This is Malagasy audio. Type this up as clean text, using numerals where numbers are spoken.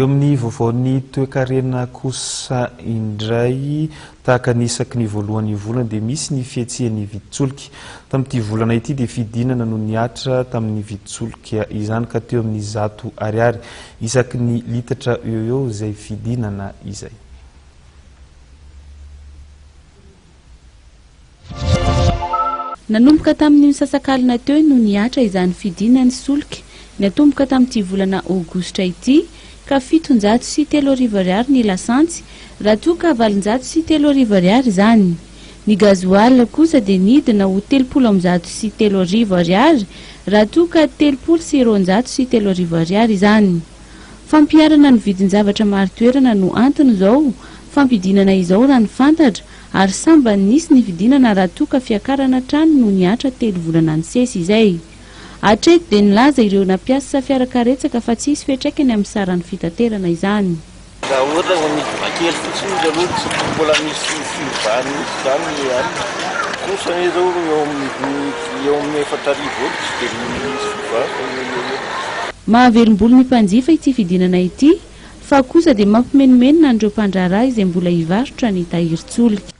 Eo amin'ny voavoan'ny toe-karena kosa indray tahaka ny isaky ny voalohan'ny volana dia misy ny fihetsehan'ny vidin-tsolika. Tamin'ity volana ity dia fidinana no nihatra tamin'ny vidin-tsolika izany ka teo amin'ny 100 ariary isaky ny litatra eo izay fidinana izay. Nanomboka tamin'ny sasakalina teo no nihatra izany fidinan'ny solika. Natomboka tamin'ity volana aogositra ity ka 703 ariary ny lasantsy raha toa ka 703 ariary izany. Ny gazoal kosa dia nidina ho 303 ariary raha toa ka 303 ariary izany. Fampiarana ny vidin-javatra maro toerana no antony izao fampidinana izao raha ny fantatra ary samba nisy ny vidinana raha toa ka fiakarana trano no nihatra 3 volana ny sesy izay. Hatreto dia nilaza ireo nampiasa fiarakaretsaka fa tsy hisy fiantraikany amin'ny saran'ny fitaterana izany. Raha ohatra ny vakely fotsiny aloha tsy mbola misy fivany izany kosa izao eo amin'ny 4 arivo tsy dia misy fivany. Mahaverim-bolo ny mpanjifa ity fidinana ity fa kosa dia mampimenomenona andreo mpandraharaha izay mbola hivarotra ny tahirintsolika.